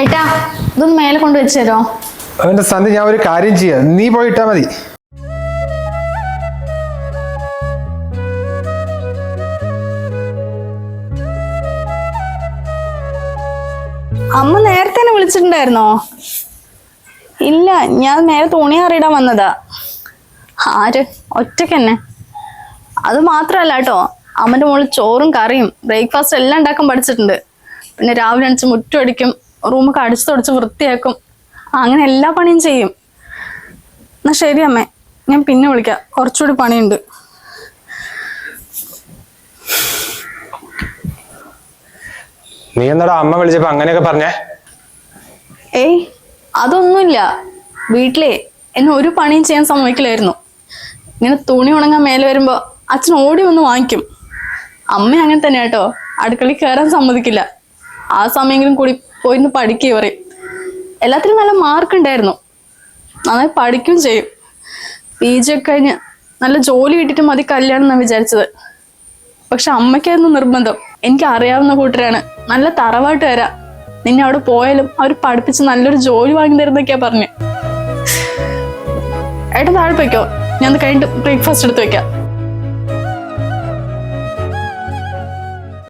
ഏട്ടാ ഇതൊന്ന് മേലെ കൊണ്ട് വെച്ചേരോ. അവന്റെ സന്ധി ഞാൻ ഒരു കാര്യം ചെയ്യാം, നീ പോയിട്ടാ മതി. അമ്മ നേരത്തെ തന്നെ വിളിച്ചിട്ടുണ്ടായിരുന്നോ? ഇല്ല, ഞാൻ നേരെ തുണി അറിയിടാൻ വന്നതാ. ആര്? ഒറ്റയ്ക്കന്നെ. അത് മാത്രല്ല കേട്ടോ, അമ്മന്റെ മോള് ചോറും കറിയും ബ്രേക്ക്ഫാസ്റ്റ് എല്ലാം ഉണ്ടാക്കാൻ പഠിച്ചിട്ടുണ്ട്. പിന്നെ രാവിലെ അടിച്ച് മുറ്റം അടിക്കും, റൂമൊക്കെ അടിച്ചു തുടച്ച് വൃത്തിയാക്കും, അങ്ങനെ എല്ലാ പണിയും ചെയ്യും. എന്നാ ശരി അമ്മേ, ഞാൻ പിന്നെ വിളിക്കാം, കുറച്ചുകൂടി പണിയുണ്ട്. നീ എന്താടാ അമ്മ വിളിച്ചപ്പോ അങ്ങനെയൊക്കെ പറഞ്ഞേ? ഏയ് അതൊന്നുമില്ല, വീട്ടിലെ എന്നെ ഒരു പണിയും ചെയ്യാൻ സമ്മതിക്കില്ലായിരുന്നു. ഇങ്ങനെ തുണി ഉണങ്ങാൻ മേലെ വരുമ്പോ അച്ഛൻ ഓടി വന്ന് വാങ്ങിക്കും. അമ്മ അങ്ങനെ തന്നെ കേട്ടോ, അടുക്കളയിൽ കയറാൻ സമ്മതിക്കില്ല. ആ സമയങ്ങളും കൂടി പോയിന്ന് പഠിക്കുക പറയും. എല്ലാത്തിനും നല്ല മാർക്ക് ഉണ്ടായിരുന്നു, നന്നായി പഠിക്കുകയും ചെയ്യും. PG ഒക്കെ കഴിഞ്ഞ് നല്ല ജോലി കിട്ടിയിട്ട് മതി കല്യാണം എന്നാണ് വിചാരിച്ചത്. പക്ഷെ അമ്മയ്ക്കായിരുന്നു നിർബന്ധം. എനിക്ക് അറിയാവുന്ന കൂട്ടരാണ്, നല്ല തറവാട്ട് വരാം, നിന്നെ അവിടെ പോയാലും അവർ പഠിപ്പിച്ച് നല്ലൊരു ജോലി വാങ്ങി തരുന്നൊക്കെയാ പറഞ്ഞു. ഏട്ടാ താഴെ പോയിക്കോ, ഞാൻ കഴിഞ്ഞിട്ട് ബ്രേക്ക്ഫാസ്റ്റ് എടുത്ത് വെക്കാം.